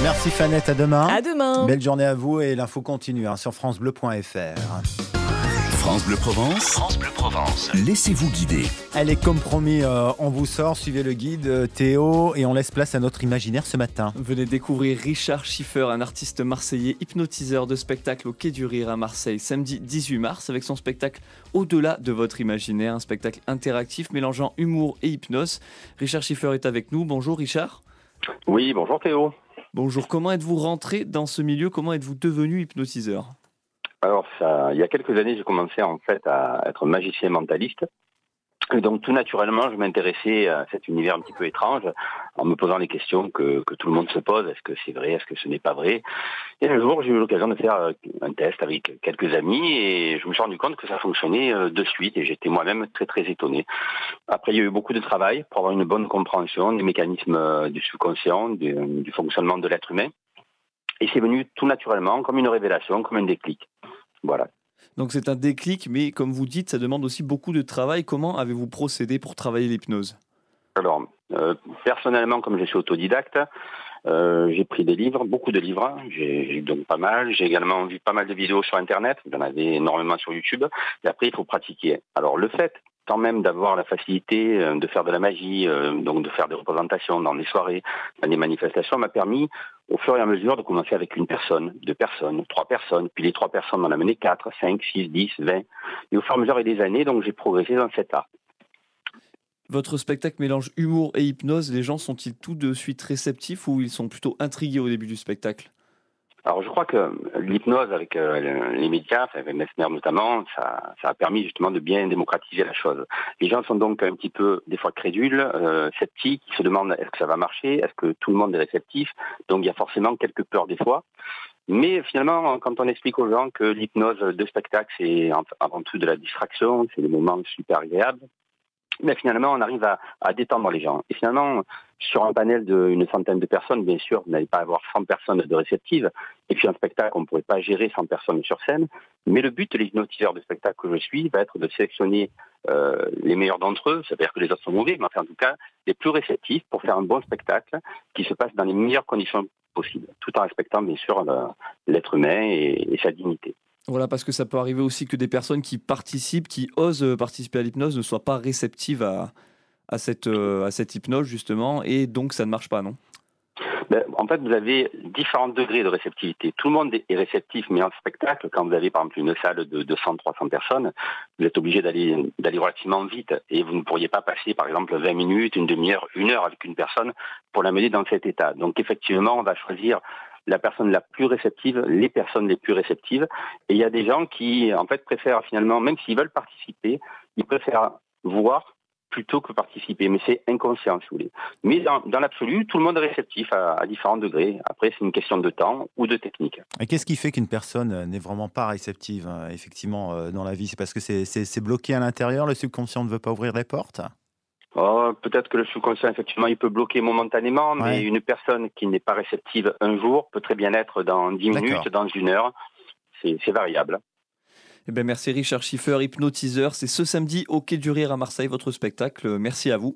Merci Fanette, à demain. À demain. Belle journée à vous et l'info continue sur francebleu.fr. France Bleu Provence. France Bleu Provence. Laissez-vous guider. Allez, comme promis, on vous sort, suivez le guide Théo et on laisse place à notre imaginaire ce matin. Venez découvrir Richard Schiffer, un artiste marseillais hypnotiseur de spectacle au Quai du Rire à Marseille, samedi 18 mars, avec son spectacle Au-delà de votre imaginaire, un spectacle interactif mélangeant humour et hypnose. Richard Schiffer est avec nous. Bonjour Richard. Oui, bonjour Théo. Bonjour, comment êtes-vous rentré dans ce milieu? Comment êtes-vous devenu hypnotiseur? Alors, il y a quelques années, j'ai commencé en fait à être magicien mentaliste. Et donc, tout naturellement, je m'intéressais à cet univers un petit peu étrange, en me posant les questions que tout le monde se pose. Est-ce que c'est vrai? Est-ce que ce n'est pas vrai? Et un jour, j'ai eu l'occasion de faire un test avec quelques amis et je me suis rendu compte que ça fonctionnait de suite et j'étais moi-même très, très étonné. Après, il y a eu beaucoup de travail pour avoir une bonne compréhension des mécanismes du subconscient, du fonctionnement de l'être humain. Et c'est venu tout naturellement, comme une révélation, comme un déclic. Voilà. Donc c'est un déclic, mais comme vous dites, ça demande aussi beaucoup de travail. Comment avez-vous procédé pour travailler l'hypnose? Alors, personnellement, comme je suis autodidacte, j'ai pris des livres, beaucoup de livres. J'ai donc pas mal. J'ai également vu pas mal de vidéos sur Internet. J'en avais énormément sur YouTube. Et après, il faut pratiquer. Alors, le fait quand même d'avoir la facilité de faire de la magie, donc de faire des représentations dans des soirées, dans des manifestations, m'a permis au fur et à mesure de commencer avec une personne, deux personnes, trois personnes, puis les trois personnes m'en amenaient 4, 5, 6, 10, 20. Et au fur et à mesure des années, donc j'ai progressé dans cet art. Votre spectacle mélange humour et hypnose. Les gens sont-ils tout de suite réceptifs ou ils sont plutôt intrigués au début du spectacle? Alors je crois que l'hypnose avec les médias, avec Mesmer notamment, ça a permis justement de bien démocratiser la chose. Les gens sont donc un petit peu des fois crédules, sceptiques, ils se demandent est-ce que ça va marcher, est-ce que tout le monde est réceptif, donc il y a forcément quelques peurs des fois. Mais finalement, quand on explique aux gens que l'hypnose de spectacle, c'est avant tout de la distraction, c'est des moments super agréables, mais finalement, on arrive à détendre les gens. Et finalement, sur un panel d'une centaine de personnes, bien sûr, vous n'allez pas avoir 100 personnes de réceptives. Et puis un spectacle, on ne pourrait pas gérer 100 personnes sur scène. Mais le but de l'hypnotiseur de spectacle que je suis va être de sélectionner les meilleurs d'entre eux. Ça veut dire que les autres sont mauvais, mais enfin, en tout cas, les plus réceptifs pour faire un bon spectacle qui se passe dans les meilleures conditions possibles, tout en respectant, bien sûr, l'être humain et sa dignité. Voilà, parce que ça peut arriver aussi que des personnes qui participent, qui osent participer à l'hypnose, ne soient pas réceptives à cette hypnose, justement, et donc ça ne marche pas, non? En fait, vous avez différents degrés de réceptivité. Tout le monde est réceptif, mais en spectacle, quand vous avez par exemple une salle de 200, 300 personnes, vous êtes obligé d'aller relativement vite. Et vous ne pourriez pas passer, par exemple, 20 minutes, une demi-heure, une heure avec une personne pour la mener dans cet état. Donc effectivement, on va choisir la personne la plus réceptive, les personnes les plus réceptives. Et il y a des gens qui, en fait, préfèrent finalement, même s'ils veulent participer, ils préfèrent voir plutôt que participer. Mais c'est inconscient, si vous voulez. Mais dans l'absolu, tout le monde est réceptif à différents degrés. Après, c'est une question de temps ou de technique. Et qu'est-ce qui fait qu'une personne n'est vraiment pas réceptive, effectivement, dans la vie? C'est parce que c'est bloqué à l'intérieur, le subconscient ne veut pas ouvrir les portes? Oh, peut-être que le subconscient, effectivement, il peut bloquer momentanément, mais une personne qui n'est pas réceptive un jour peut très bien être dans 10 minutes, dans une heure. C'est variable. Eh bien, merci Richard Schiffer, hypnotiseur. C'est ce samedi au Quai du Rire à Marseille, votre spectacle. Merci à vous.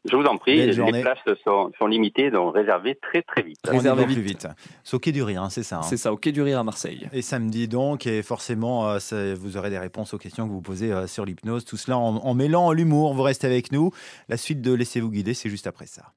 Je vous en prie, les places sont limitées, donc réservez très très vite. Réservez plus vite. C'est au Quai du Rire, c'est ça. C'est ça, au Quai du Rire à Marseille. Et samedi donc, et forcément, vous aurez des réponses aux questions que vous posez sur l'hypnose. Tout cela en mêlant l'humour. Vous restez avec nous. La suite de Laissez-vous guider, c'est juste après ça.